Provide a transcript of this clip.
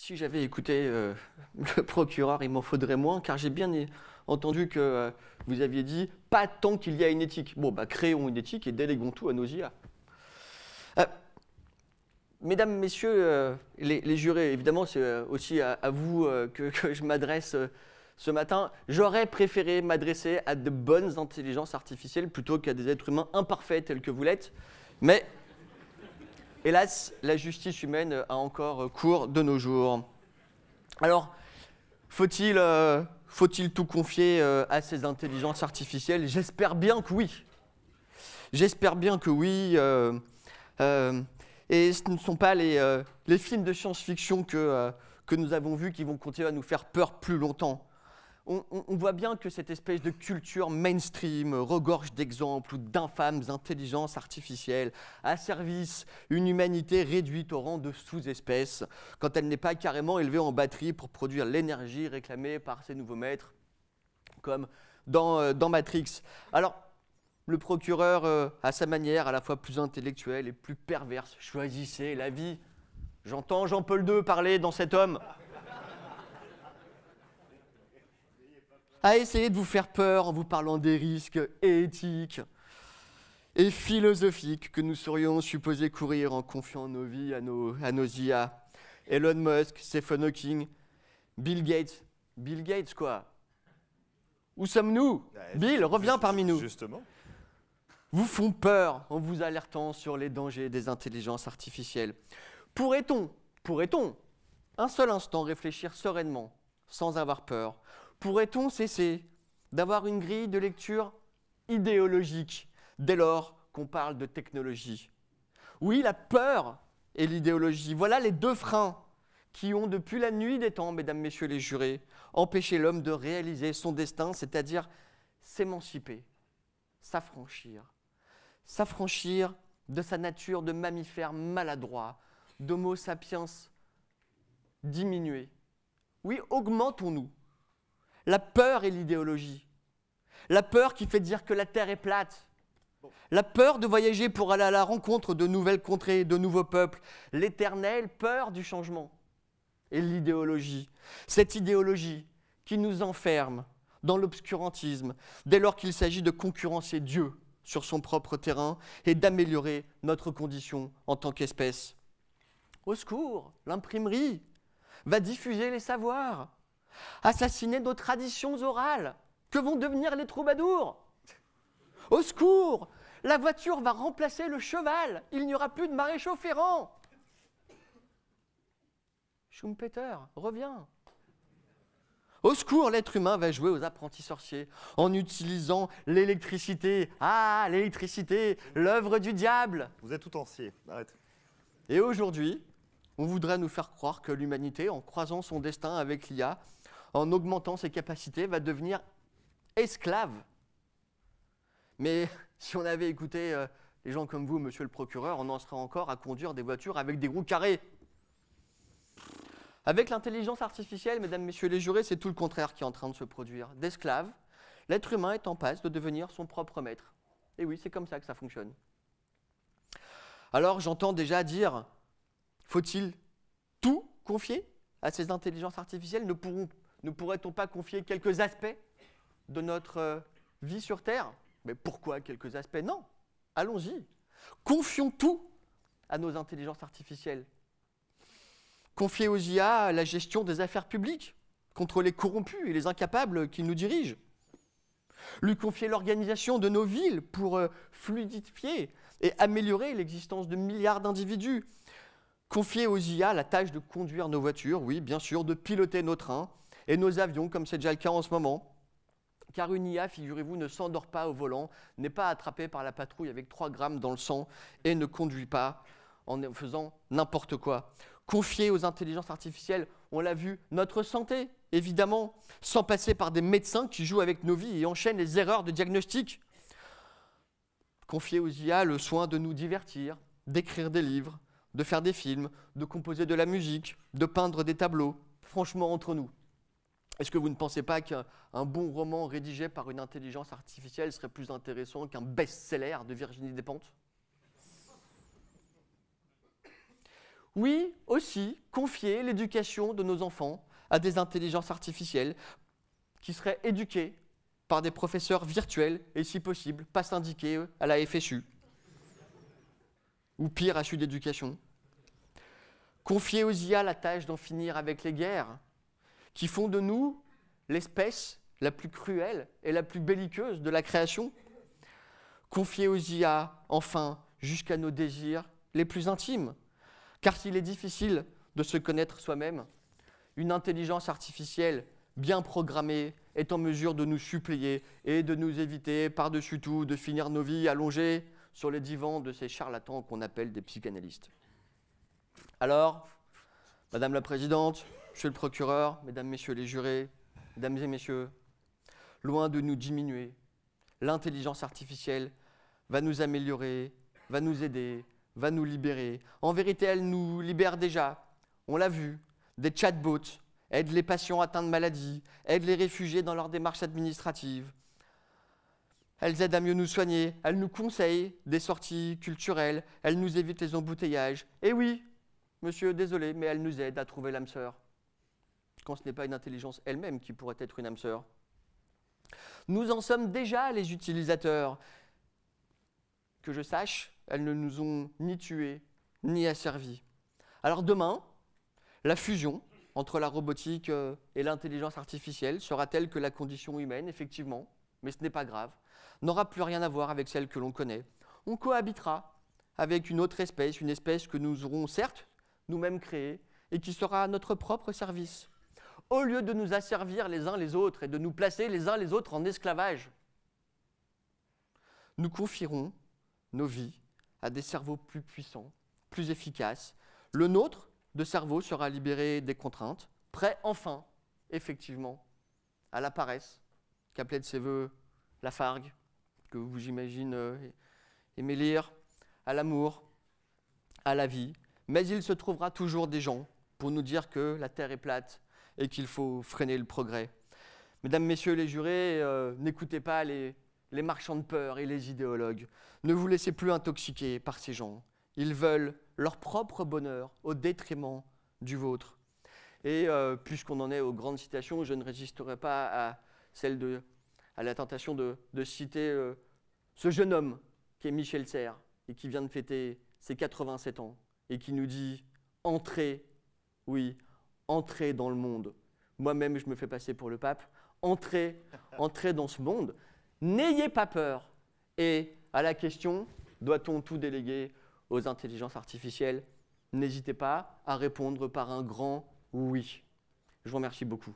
Si j'avais écouté le procureur, il m'en faudrait moins, car j'ai bien entendu que vous aviez dit pas tant qu'il y a une éthique. Bon, bah créons une éthique et déléguons tout à nos IA. Euh, Mesdames, Messieurs, les jurés, évidemment, c'est aussi à vous que je m'adresse ce matin. J'aurais préféré m'adresser à de bonnes intelligences artificielles plutôt qu'à des êtres humains imparfaits tels que vous l'êtes. Mais, hélas, la justice humaine a encore cours de nos jours. Alors, faut-il tout confier à ces intelligences artificielles? J'espère bien que oui. J'espère bien que oui. Et ce ne sont pas les films de science-fiction que nous avons vus qui vont continuer à nous faire peur plus longtemps. On voit bien que cette espèce de culture mainstream regorge d'exemples ou d'infâmes intelligences artificielles à service une humanité réduite au rang de sous-espèce quand elle n'est pas carrément élevée en batterie pour produire l'énergie réclamée par ses nouveaux maîtres, comme dans Matrix. Alors, le procureur, à sa manière, à la fois plus intellectuelle et plus perverse, choisissait la vie. J'entends Jean-Paul II parler dans Cet homme. A essayer de vous faire peur en vous parlant des risques éthiques et philosophiques que nous serions supposés courir en confiant nos vies à nos IA. Elon Musk, Stephen Hawking, Bill Gates. Bill Gates, quoi? Où sommes-nous? Bill, reviens parmi nous. Justement. Vous font peur en vous alertant sur les dangers des intelligences artificielles. Pourrait-on, un seul instant réfléchir sereinement, sans avoir peur? Pourrait-on cesser d'avoir une grille de lecture idéologique dès lors qu'on parle de technologie? Oui, la peur et l'idéologie, voilà les deux freins qui ont, depuis la nuit des temps, mesdames, messieurs les jurés, empêché l'homme de réaliser son destin, c'est-à-dire s'émanciper, s'affranchir de sa nature de mammifère maladroit, d'homo sapiens diminué. Oui, augmentons-nous. La peur et l'idéologie. La peur qui fait dire que la Terre est plate. La peur de voyager pour aller à la rencontre de nouvelles contrées, de nouveaux peuples. L'éternelle peur du changement. Et l'idéologie. Cette idéologie qui nous enferme dans l'obscurantisme dès lors qu'il s'agit de concurrencer Dieu sur son propre terrain et d'améliorer notre condition en tant qu'espèce. Au secours, l'imprimerie va diffuser les savoirs, assassiner nos traditions orales. Que vont devenir les troubadours? Au secours, la voiture va remplacer le cheval. Il n'y aura plus de maréchaux ferrants. Schumpeter, reviens. Au secours, l'être humain va jouer aux apprentis sorciers en utilisant l'électricité. Ah, l'électricité, l'œuvre du diable. Vous êtes tout entier, arrête. Et aujourd'hui, on voudrait nous faire croire que l'humanité, en croisant son destin avec l'IA, en augmentant ses capacités, va devenir esclave. Mais si on avait écouté les gens comme vous, monsieur le procureur, on en serait encore à conduire des voitures avec des roues carrées. Avec l'intelligence artificielle, mesdames, messieurs les jurés, c'est tout le contraire qui est en train de se produire. D'esclave, l'être humain est en passe de devenir son propre maître. Et oui, c'est comme ça que ça fonctionne. Alors j'entends déjà dire, faut-il tout confier à ces intelligences artificielles? Ne pourrait-on pas confier quelques aspects de notre vie sur Terre? Mais pourquoi quelques aspects? Non, allons-y. Confions tout à nos intelligences artificielles. Confier aux IA la gestion des affaires publiques contre les corrompus et les incapables qui nous dirigent. Lui confier l'organisation de nos villes pour fluidifier et améliorer l'existence de milliards d'individus. Confier aux IA la tâche de conduire nos voitures, oui, bien sûr, de piloter nos trains et nos avions, comme c'est déjà le cas en ce moment. Car une IA, figurez-vous, ne s'endort pas au volant, n'est pas attrapée par la patrouille avec 3 grammes dans le sang et ne conduit pas en faisant n'importe quoi. Confier aux intelligences artificielles, on l'a vu, notre santé, évidemment, sans passer par des médecins qui jouent avec nos vies et enchaînent les erreurs de diagnostic. Confier aux IA le soin de nous divertir, d'écrire des livres, de faire des films, de composer de la musique, de peindre des tableaux. Franchement, entre nous, est-ce que vous ne pensez pas qu'un bon roman rédigé par une intelligence artificielle serait plus intéressant qu'un best-seller de Virginie Despentes? Oui, aussi, confier l'éducation de nos enfants à des intelligences artificielles qui seraient éduquées par des professeurs virtuels et, si possible, pas syndiqués à la FSU. Ou pire, HU d'éducation. Confier aux IA la tâche d'en finir avec les guerres, qui font de nous l'espèce la plus cruelle et la plus belliqueuse de la création. Confier aux IA, enfin, jusqu'à nos désirs les plus intimes. Car s'il est difficile de se connaître soi-même, une intelligence artificielle bien programmée est en mesure de nous suppléer et de nous éviter par-dessus tout de finir nos vies allongées sur les divans de ces charlatans qu'on appelle des psychanalystes. Alors, Madame la Présidente, Monsieur le Procureur, Mesdames, Messieurs les jurés, Mesdames et Messieurs, loin de nous diminuer, l'intelligence artificielle va nous améliorer, va nous aider, va nous libérer. En vérité, elle nous libère déjà. On l'a vu, des chatbots aident les patients atteints de maladies, aident les réfugiés dans leurs démarches administratives. Elles aident à mieux nous soigner, elles nous conseillent des sorties culturelles, elles nous évitent les embouteillages. Et oui, monsieur, désolé, mais elles nous aident à trouver l'âme sœur. Quand ce n'est pas une intelligence elle-même qui pourrait être une âme sœur. Nous en sommes déjà les utilisateurs. Que je sache, elles ne nous ont ni tués, ni asservis. Alors demain, la fusion entre la robotique et l'intelligence artificielle sera telle que la condition humaine, effectivement, mais ce n'est pas grave, n'aura plus rien à voir avec celle que l'on connaît. On cohabitera avec une autre espèce, une espèce que nous aurons certes nous-mêmes créée et qui sera à notre propre service. Au lieu de nous asservir les uns les autres et de nous placer les uns les autres en esclavage, nous confierons nos vies à des cerveaux plus puissants, plus efficaces. Le nôtre de cerveau sera libéré des contraintes, prêt enfin, effectivement, à la paresse, qu'appelait de ses voeux Lafargue, que vous, j'imagine, aimez lire, à l'amour, à la vie. Mais il se trouvera toujours des gens pour nous dire que la Terre est plate et qu'il faut freiner le progrès. Mesdames, Messieurs les jurés, n'écoutez pas les marchands de peur et les idéologues. Ne vous laissez plus intoxiquer par ces gens. Ils veulent leur propre bonheur au détriment du vôtre. Et puisqu'on en est aux grandes citations, je ne résisterai pas à la tentation de citer ce jeune homme qui est Michel Serres et qui vient de fêter ses 87 ans et qui nous dit « Entrez, oui, entrez dans le monde ». Moi-même, je me fais passer pour le pape. Entrez dans ce monde. N'ayez pas peur. Et à la question, doit-on tout déléguer aux intelligences artificielles? N'hésitez pas à répondre par un grand oui. Je vous remercie beaucoup.